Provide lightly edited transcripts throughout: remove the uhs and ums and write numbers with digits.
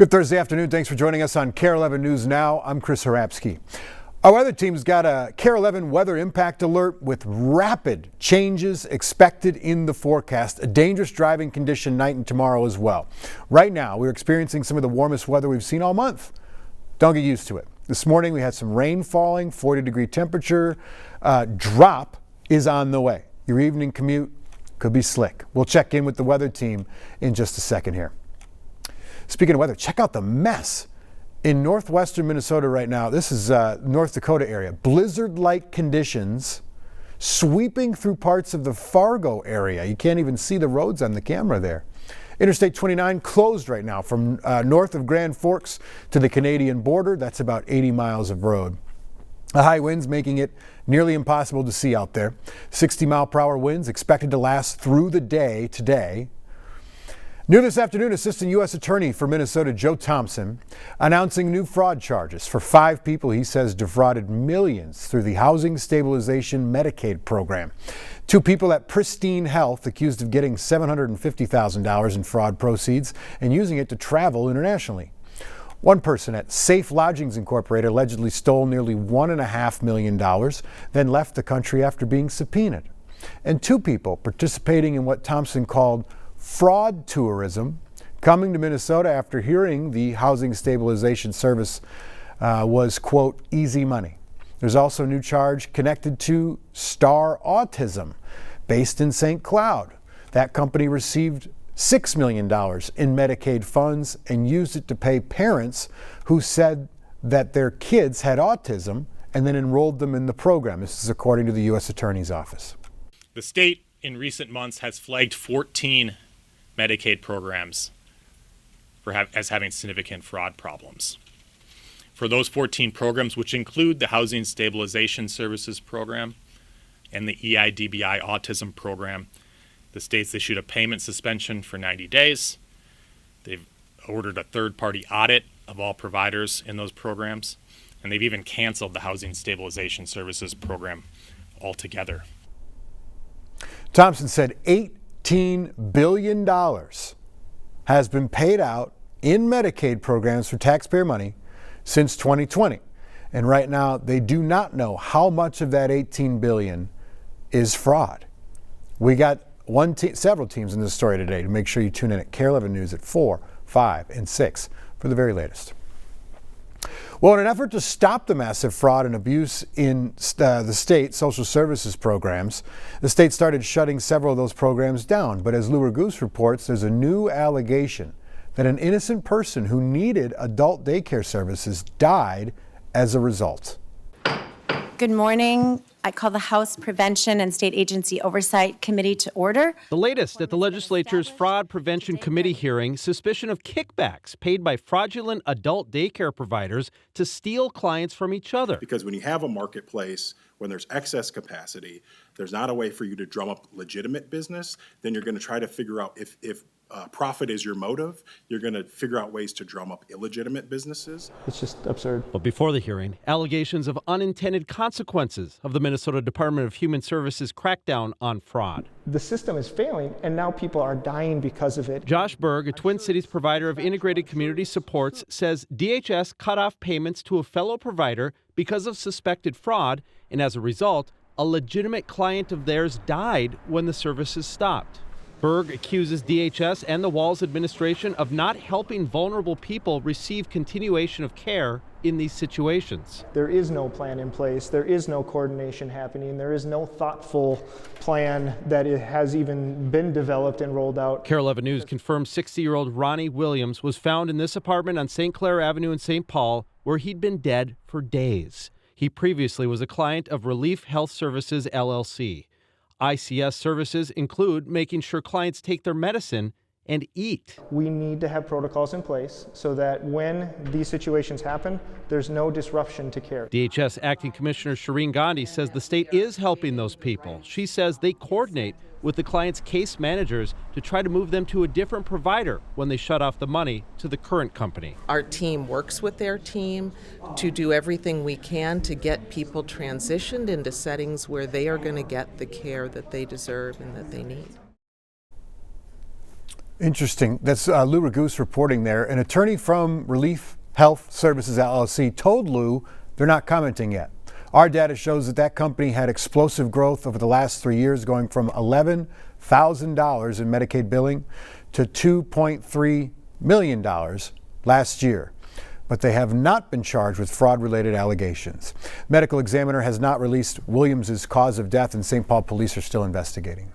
Good Thursday afternoon. Thanks for joining us on KARE 11 News Now. I'm Chris Harapsky. Our weather team's got a KARE 11 weather impact alert with rapid changes expected in the forecast. A dangerous driving condition night and tomorrow as well. Right now, we're experiencing some of the warmest weather we've seen all month. Don't get used to it. This morning, we had some rain falling, 40-degree temperature. Drop is on the way. Your evening commute could be slick. We'll check in with the weather team in just a second here. Speaking of weather, check out the mess in northwestern Minnesota right now. This is North Dakota area. Blizzard-like conditions sweeping through parts of the Fargo area. You can't even see the roads on the camera there. Interstate 29 closed right now from north of Grand Forks to the Canadian border. That's about 80 miles of road. The high winds making it nearly impossible to see out there. 60-mile-per-hour winds expected to last through the day today. New this afternoon, Assistant U.S. Attorney for Minnesota Joe Thompson announcing new fraud charges for 5 people he says defrauded millions through the Housing Stabilization Medicaid program. 2 people at Pristine Health accused of getting $750,000 in fraud proceeds and using it to travel internationally. 1 person at Safe Lodgings Incorporated allegedly stole nearly $1.5 million, then left the country after being subpoenaed. And 2 people participating in what Thompson called fraud tourism, coming to Minnesota after hearing the Housing Stabilization Service was, quote, easy money. There's also a new charge connected to Star Autism, based in St. Cloud. That company received $6 million in Medicaid funds and used it to pay parents who said that their kids had autism and then enrolled them in the program. This is according to the U.S. Attorney's Office. The state in recent months has flagged 14 Medicaid programs as having significant fraud problems. For those 14 programs, which include the Housing Stabilization Services Program and the EIDBI Autism Program, the state's issued a payment suspension for 90 days. They've ordered a third-party audit of all providers in those programs, and they've even canceled the Housing Stabilization Services Program altogether. Thompson said $18 billion has been paid out in Medicaid programs for taxpayer money since 2020. And right now, they do not know how much of that $18 billion is fraud. We got several teams in this story today to make sure you tune in at KARE 11 News at 4, 5, and 6 for the very latest. Well, in an effort to stop the massive fraud and abuse in the state social services programs, the state started shutting several of those programs down. But as Lou Goose reports, there's a new allegation that an innocent person who needed adult daycare services died as a result. Good morning. I call the House Prevention and State Agency Oversight Committee to order. The latest at the legislature's Fraud Prevention Committee hearing, suspicion of kickbacks paid by fraudulent adult daycare providers to steal clients from each other. Because when you have a marketplace, when there's excess capacity, there's not a way for you to drum up legitimate business, then you're going to try to figure out if profit is your motive, you're going to figure out ways to drum up illegitimate businesses. It's just absurd. But before the hearing, allegations of unintended consequences of the Minnesota Department of Human Services crackdown on fraud. The system is failing, and now people are dying because of it. Josh Berg, a Twin Cities provider of integrated community supports, says DHS cut off payments to a fellow provider because of suspected fraud, and as a result, a legitimate client of theirs died when the services stopped. Berg accuses DHS and the Walz administration of not helping vulnerable people receive continuation of care in these situations. There is no plan in place. There is no coordination happening. There is no thoughtful plan that has even been developed and rolled out. KARE 11 News confirms 60-year-old Ronnie Williams was found in this apartment on St. Clair Avenue in St. Paul, where he'd been dead for days. He previously was a client of Relief Health Services, LLC. ICS services include making sure clients take their medicine and eat. We need to have protocols in place so that when these situations happen, there's no disruption to care. DHS Acting Commissioner Shireen Gandhi says the state is helping those people. She says they coordinate with the client's case managers to try to move them to a different provider when they shut off the money to the current company. Our team works with their team to do everything we can to get people transitioned into settings where they are going to get the care that they deserve and that they need. Interesting. That's Lou Raguse reporting there. An attorney from Relief Health Services LLC told Lou they're not commenting yet. Our data shows that company had explosive growth over the last 3 years, going from $11,000 in Medicaid billing to $2.3 million last year. But they have not been charged with fraud-related allegations. Medical Examiner has not released Williams' cause of death, and St. Paul police are still investigating.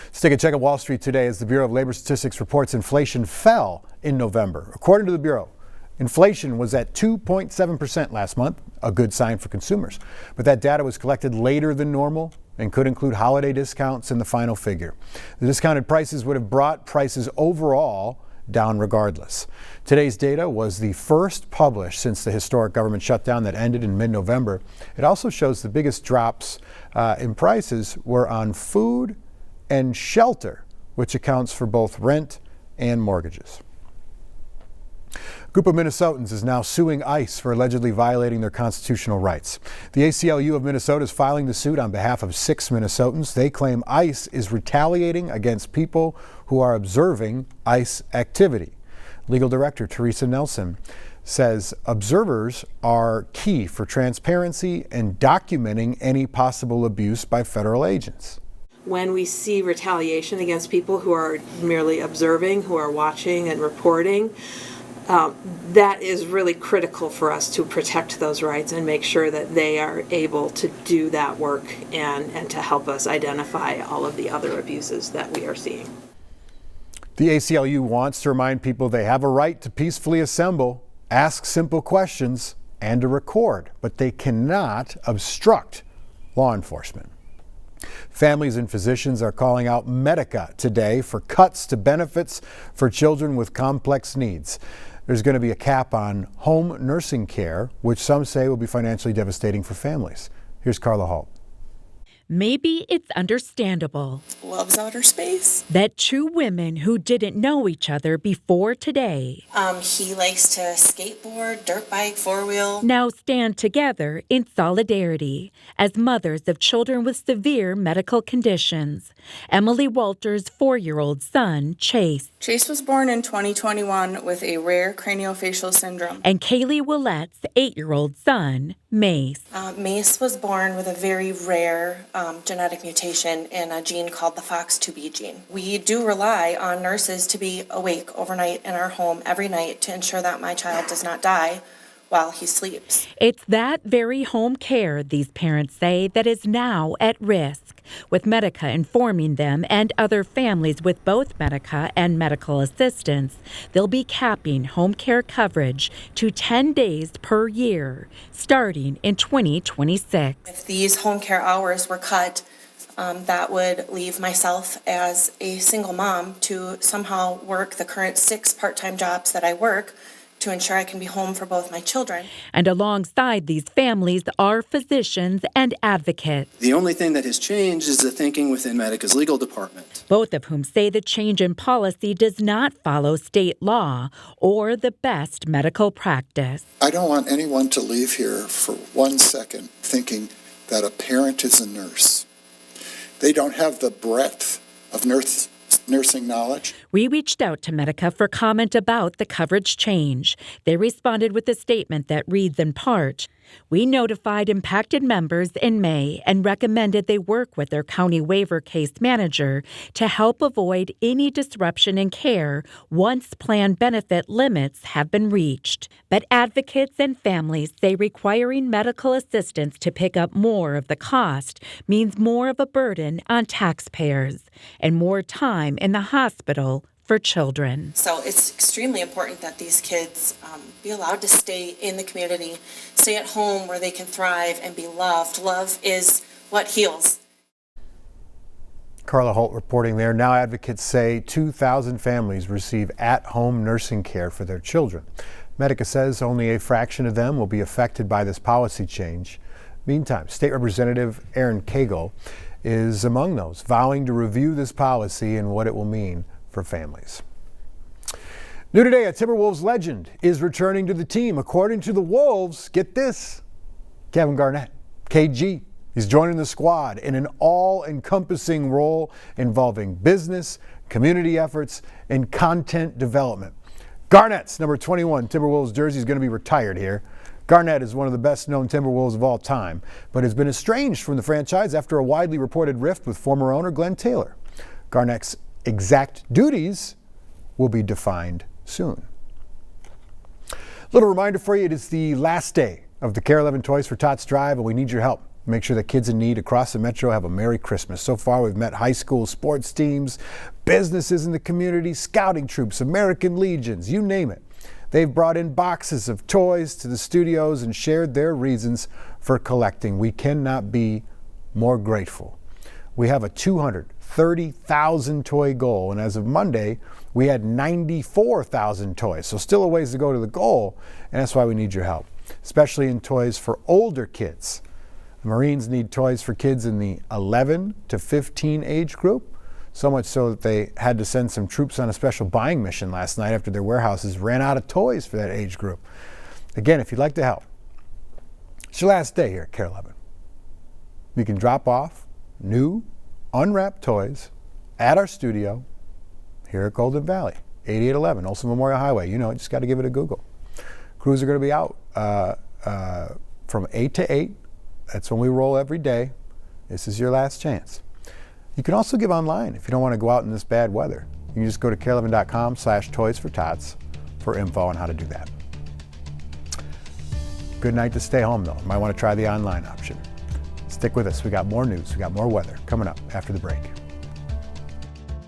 Let's take a check at Wall Street today as the Bureau of Labor Statistics reports inflation fell in November. According to the Bureau, inflation was at 2.7% last month, a good sign for consumers. But that data was collected later than normal and could include holiday discounts in the final figure. The discounted prices would have brought prices overall down regardless. Today's data was the first published since the historic government shutdown that ended in mid-November. It also shows the biggest drops in prices were on food and shelter, which accounts for both rent and mortgages. A group of Minnesotans is now suing ICE for allegedly violating their constitutional rights. The ACLU of Minnesota is filing the suit on behalf of 6 Minnesotans. They claim ICE is retaliating against people who are observing ICE activity. Legal Director Teresa Nelson says observers are key for transparency and documenting any possible abuse by federal agents. When we see retaliation against people who are merely observing, who are watching and reporting, that is really critical for us to protect those rights and make sure that they are able to do that work and to help us identify all of the other abuses that we are seeing. The ACLU wants to remind people they have a right to peacefully assemble, ask simple questions, and to record, but they cannot obstruct law enforcement. Families and physicians are calling out Medica today for cuts to benefits for children with complex needs. There's going to be a cap on home nursing care, which some say will be financially devastating for families. Here's Carla Holt. Maybe it's understandable. Loves outer space. That 2 women who didn't know each other before today. He likes to skateboard, dirt bike, 4-wheel. Now stand together in solidarity as mothers of children with severe medical conditions. Emily Walter's 4-year-old son, Chase. Chase was born in 2021 with a rare craniofacial syndrome. And Kaylee Willette's 8-year-old son, Mace. Mace was born with a very rare genetic mutation in a gene called the FOX2B gene. We do rely on nurses to be awake overnight in our home every night to ensure that my child does not die while he sleeps. It's that very home care, these parents say, that is now at risk, with Medica informing them and other families with both Medica and medical assistance they'll be capping home care coverage to 10 days per year, starting in 2026. If these home care hours were cut, that would leave myself as a single mom to somehow work the current 6 part-time jobs that I work to ensure I can be home for both my children. And alongside these families are physicians and advocates. The only thing that has changed is the thinking within Medica's legal department. Both of whom say the change in policy does not follow state law or the best medical practice. I don't want anyone to leave here for 1 second thinking that a parent is a nurse. They don't have the breadth of nursing knowledge. We reached out to Medica for comment about the coverage change. They responded with a statement that reads in part, "We notified impacted members in May and recommended they work with their county waiver case manager to help avoid any disruption in care once plan benefit limits have been reached." But advocates and families say requiring medical assistance to pick up more of the cost means more of a burden on taxpayers and more time in the hospital for children. So it's extremely important that these kids be allowed to stay in the community, stay at home where they can thrive and be loved. Love is what heals. Carla Holt reporting there. Now advocates say 2,000 families receive at-home nursing care for their children. Medica says only a fraction of them will be affected by this policy change. Meantime, State Representative Aaron Cagle is among those vowing to review this policy and what it will mean for families. New today, a Timberwolves legend is returning to the team. According to the Wolves, get this, Kevin Garnett, KG, He's joining the squad in an all-encompassing role involving business, community efforts, and content development. Garnett's number 21 Timberwolves jersey is going to be retired here. Garnett is one of the best-known Timberwolves of all time, but has been estranged from the franchise after a widely reported rift with former owner Glenn Taylor. Garnett's exact duties will be defined soon. Little reminder for you, it is the last day of the Care 11 Toys for Tots Drive, and we need your help. Make sure that kids in need across the metro have a Merry Christmas. So far, we've met high school sports teams, businesses in the community, scouting troops, American Legions, you name it. They've brought in boxes of toys to the studios and shared their reasons for collecting. We cannot be more grateful. We have a 230,000 toy goal, and as of Monday, we had 94,000 toys. So still a ways to go to the goal, and that's why we need your help, especially in toys for older kids. The Marines need toys for kids in the 11 to 15 age group, so much so that they had to send some troops on a special buying mission last night after their warehouses ran out of toys for that age group. Again, if you'd like to help, it's your last day here at Care 11. You can drop off new, unwrapped toys at our studio here at Golden Valley, 8811 Olson Memorial Highway. You know, just got to give it a Google. Crews are going to be out from 8 to 8. That's when we roll every day. This is your last chance. You can also give online if you don't want to go out in this bad weather. You can just go to care11.com/toys4tots for info on how to do that. Good night to stay home, though. You might want to try the online option. Stick with us. We got more news. We got more weather coming up after the break.